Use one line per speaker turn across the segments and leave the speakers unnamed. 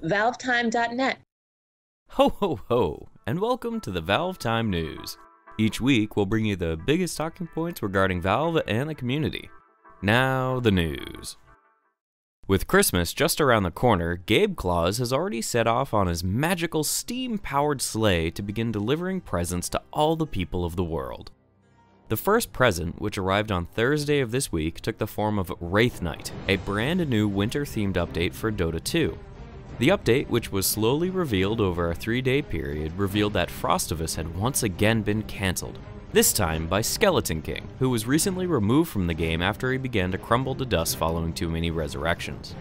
ValveTime.net.
Ho ho ho, and welcome to the ValveTime News. Each week we'll bring you the biggest talking points regarding Valve and the community. Now the news. With Christmas just around the corner, Gabe Claus has already set off on his magical steam-powered sleigh to begin delivering presents to all the people of the world. The first present, which arrived on Thursday of this week, took the form of Wraith-Night, a brand new winter-themed update for Dota 2. The update, which was slowly revealed over a 3-day period, revealed that Frostivus had once again been cancelled, this time by Skeleton King, who was recently removed from the game after he began to crumble to dust following too many resurrections.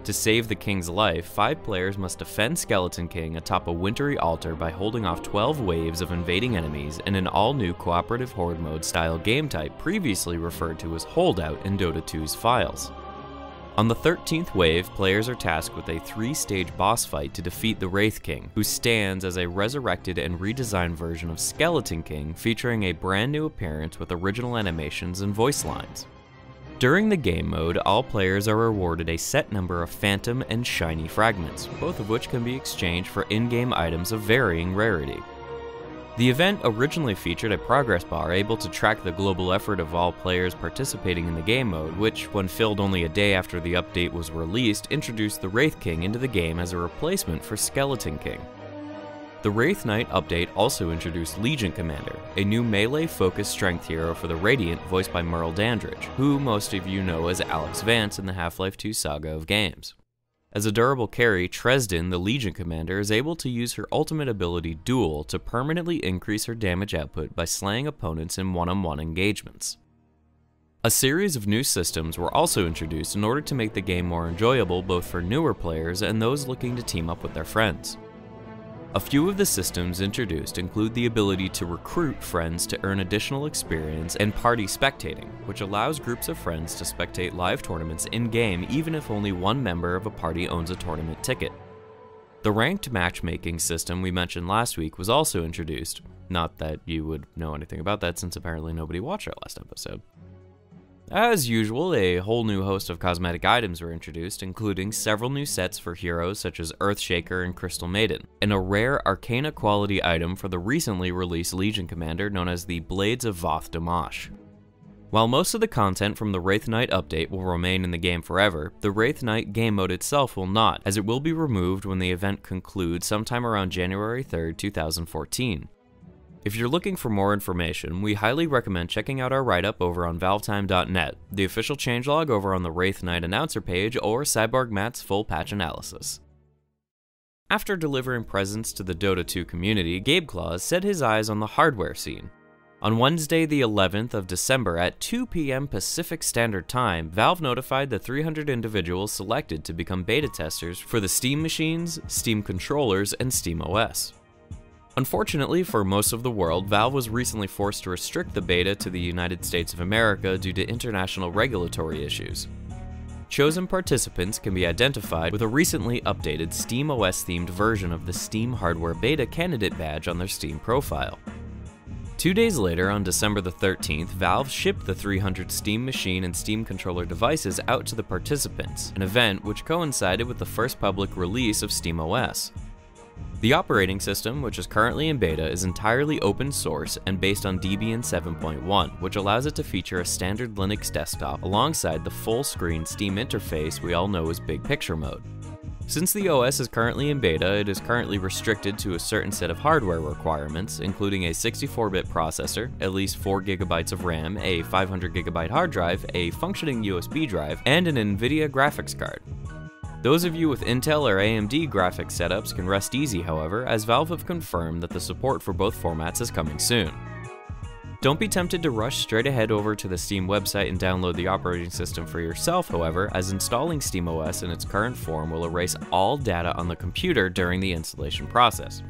To save the king's life, 5 players must defend Skeleton King atop a wintry altar by holding off 12 waves of invading enemies in an all-new cooperative horde mode style game type previously referred to as Holdout in Dota 2's files. On the 13th wave, players are tasked with a 3-stage boss fight to defeat the Wraith King, who stands as a resurrected and redesigned version of Skeleton King featuring a brand new appearance with original animations and voice lines. During the game mode, all players are rewarded a set number of phantom and shiny fragments, both of which can be exchanged for in-game items of varying rarity. The event originally featured a progress bar able to track the global effort of all players participating in the game mode, which, when filled only a day after the update was released, introduced the Wraith King into the game as a replacement for Skeleton King. The Wraith-Night update also introduced Legion Commander, a new melee-focused strength hero for the Radiant voiced by Merle Dandridge, who most of you know as Alex Vance in the Half-Life 2 saga of games. As a durable carry, Tresden, the Legion Commander, is able to use her ultimate ability Duel to permanently increase her damage output by slaying opponents in one-on-one engagements. A series of new systems were also introduced in order to make the game more enjoyable both for newer players and those looking to team up with their friends. A few of the systems introduced include the ability to recruit friends to earn additional experience and party spectating, which allows groups of friends to spectate live tournaments in-game even if only one member of a party owns a tournament ticket. The ranked matchmaking system we mentioned last week was also introduced, not that you would know anything about that since apparently nobody watched our last episode. As usual, a whole new host of cosmetic items were introduced, including several new sets for heroes such as Earthshaker and Crystal Maiden, and a rare Arcana quality item for the recently released Legion Commander known as the Blades of Voth Damash. While most of the content from the Wraith-Night update will remain in the game forever, the Wraith-Night game mode itself will not, as it will be removed when the event concludes sometime around January 3rd, 2014. If you're looking for more information, we highly recommend checking out our write-up over on ValveTime.net, the official changelog over on the Wraith-Night announcer page, or Cyborg Matt's full patch analysis. After delivering presents to the Dota 2 community, Gabe Claus set his eyes on the hardware scene. On Wednesday the 11th of December at 2 p.m. Pacific Standard Time, Valve notified the 300 individuals selected to become beta testers for the Steam machines, Steam controllers, and SteamOS. Unfortunately for most of the world, Valve was recently forced to restrict the beta to the United States of America due to international regulatory issues. Chosen participants can be identified with a recently updated SteamOS-themed version of the Steam Hardware Beta Candidate badge on their Steam profile. 2 days later, on December the 13th, Valve shipped the 300 Steam machine and Steam controller devices out to the participants, an event which coincided with the first public release of SteamOS. The operating system, which is currently in beta, is entirely open source and based on Debian 7.1, which allows it to feature a standard Linux desktop alongside the full-screen Steam interface we all know as Big Picture mode. Since the OS is currently in beta, it is currently restricted to a certain set of hardware requirements, including a 64-bit processor, at least 4 GB of RAM, a 500 GB hard drive, a functioning USB drive, and an NVIDIA graphics card. Those of you with Intel or AMD graphics setups can rest easy, however, as Valve have confirmed that the support for both formats is coming soon. Don't be tempted to rush straight ahead over to the Steam website and download the operating system for yourself, however, as installing SteamOS in its current form will erase all data on the computer during the installation process.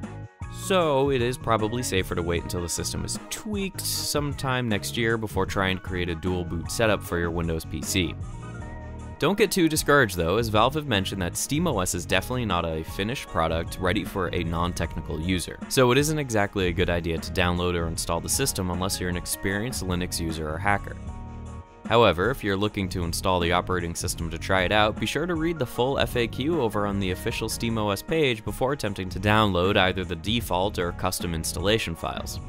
So it is probably safer to wait until the system is tweaked sometime next year before trying to create a dual boot setup for your Windows PC. Don't get too discouraged though, as Valve have mentioned that SteamOS is definitely not a finished product ready for a non-technical user, so it isn't exactly a good idea to download or install the system unless you're an experienced Linux user or hacker. However, if you're looking to install the operating system to try it out, be sure to read the full FAQ over on the official SteamOS page before attempting to download either the default or custom installation files.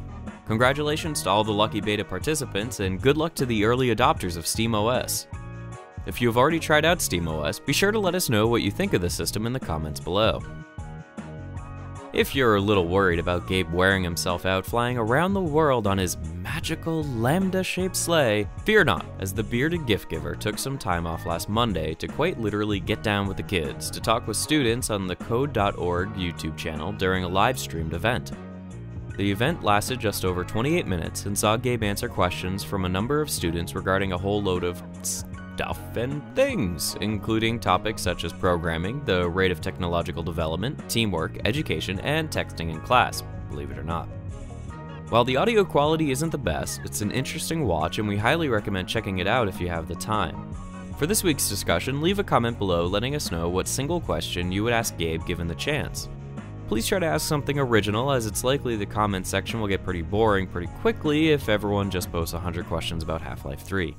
Congratulations to all the lucky beta participants, and good luck to the early adopters of SteamOS. If you have already tried out SteamOS, be sure to let us know what you think of the system in the comments below. If you're a little worried about Gabe wearing himself out flying around the world on his magical lambda-shaped sleigh, fear not, as the bearded gift giver took some time off last Monday to quite literally get down with the kids to talk with students on the Code.org YouTube channel during a live-streamed event. The event lasted just over 28 minutes and saw Gabe answer questions from a number of students regarding a whole load of stuff and things, including topics such as programming, the rate of technological development, teamwork, education, and texting in class, believe it or not. While the audio quality isn't the best, it's an interesting watch and we highly recommend checking it out if you have the time. For this week's discussion, leave a comment below letting us know what single question you would ask Gabe given the chance. Please try to ask something original, as it's likely the comment section will get pretty boring pretty quickly if everyone just posts 100 questions about Half-Life 3.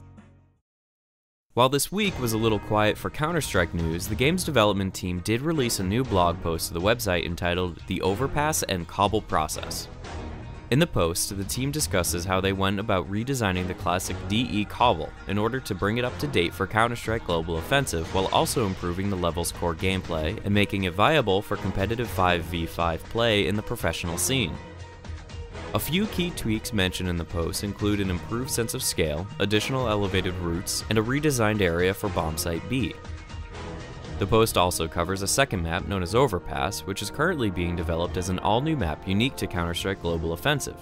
While this week was a little quiet for Counter-Strike news, the game's development team did release a new blog post to the website entitled The Overpass and Cobble Process. In the post, the team discusses how they went about redesigning the classic DE Cobble in order to bring it up to date for Counter-Strike Global Offensive while also improving the level's core gameplay and making it viable for competitive 5v5 play in the professional scene. A few key tweaks mentioned in the post include an improved sense of scale, additional elevated routes, and a redesigned area for Bomb Site B. The post also covers a second map known as Overpass, which is currently being developed as an all-new map unique to Counter-Strike Global Offensive.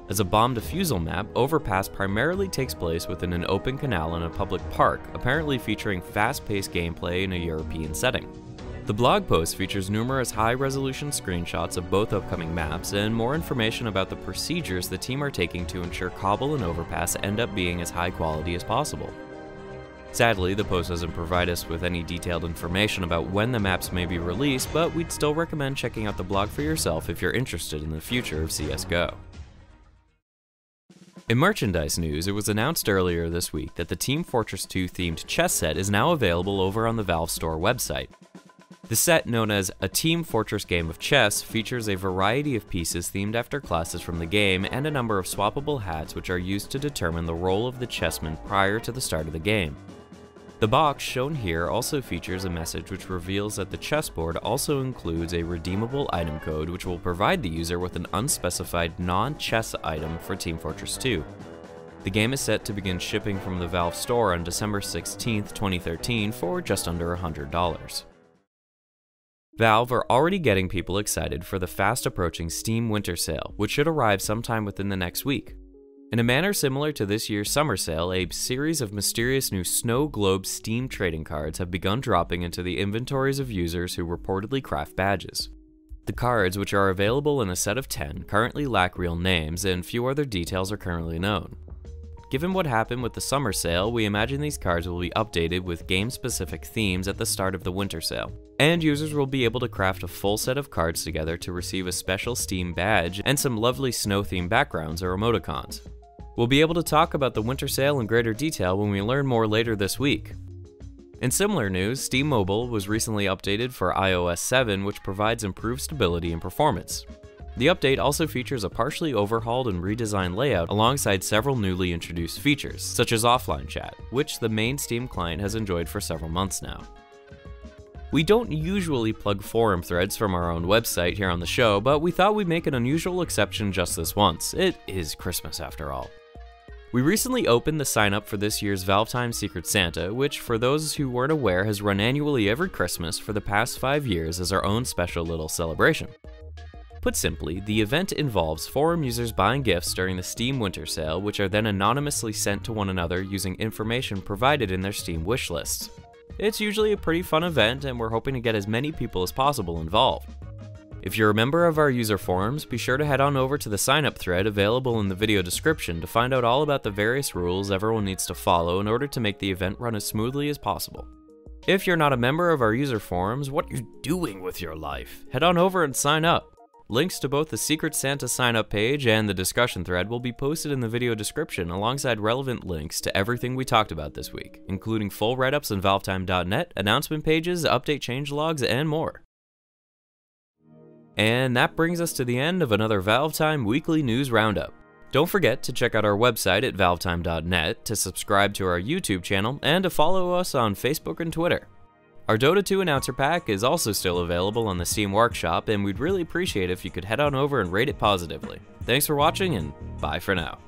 As a bomb defusal map, Overpass primarily takes place within an open canal in a public park, apparently featuring fast-paced gameplay in a European setting. The blog post features numerous high-resolution screenshots of both upcoming maps and more information about the procedures the team are taking to ensure Cobble and Overpass end up being as high quality as possible. Sadly, the post doesn't provide us with any detailed information about when the maps may be released, but we'd still recommend checking out the blog for yourself if you're interested in the future of CSGO. In merchandise news, it was announced earlier this week that the Team Fortress 2 themed chess set is now available over on the Valve Store website. The set, known as A Team Fortress Game of Chess, features a variety of pieces themed after classes from the game and a number of swappable hats which are used to determine the role of the chessman prior to the start of the game. The box shown here also features a message which reveals that the chessboard also includes a redeemable item code which will provide the user with an unspecified non-chess item for Team Fortress 2. The game is set to begin shipping from the Valve Store on December 16, 2013 for just under $100. Valve are already getting people excited for the fast-approaching Steam Winter Sale, which should arrive sometime within the next week. In a manner similar to this year's Summer Sale, a series of mysterious new Snowglobe Steam trading cards have begun dropping into the inventories of users who reportedly craft badges. The cards, which are available in a set of 10, currently lack real names, and few other details are currently known. Given what happened with the Summer Sale, we imagine these cards will be updated with game-specific themes at the start of the Winter Sale, and users will be able to craft a full set of cards together to receive a special Steam badge and some lovely snow-themed backgrounds or emoticons. We'll be able to talk about the Winter Sale in greater detail when we learn more later this week. In similar news, Steam Mobile was recently updated for iOS 7, which provides improved stability and performance. The update also features a partially overhauled and redesigned layout alongside several newly introduced features, such as offline chat, which the main Steam client has enjoyed for several months now. We don't usually plug forum threads from our own website here on the show, but we thought we'd make an unusual exception just this once. It is Christmas after all. We recently opened the sign up for this year's ValveTime Secret Santa, which for those who weren't aware has run annually every Christmas for the past 5 years as our own special little celebration. Put simply, the event involves forum users buying gifts during the Steam Winter Sale, which are then anonymously sent to one another using information provided in their Steam wish lists. It's usually a pretty fun event, and we're hoping to get as many people as possible involved. If you're a member of our user forums, be sure to head on over to the sign-up thread available in the video description to find out all about the various rules everyone needs to follow in order to make the event run as smoothly as possible. If you're not a member of our user forums, what are you doing with your life? Head on over and sign up. Links to both the Secret Santa sign-up page and the discussion thread will be posted in the video description alongside relevant links to everything we talked about this week, including full write-ups on ValveTime.net, announcement pages, update changelogs, and more. And that brings us to the end of another ValveTime Weekly News Roundup. Don't forget to check out our website at valvetime.net, to subscribe to our YouTube channel, and to follow us on Facebook and Twitter. Our Dota 2 announcer pack is also still available on the Steam Workshop, and we'd really appreciate it if you could head on over and rate it positively. Thanks for watching, and bye for now.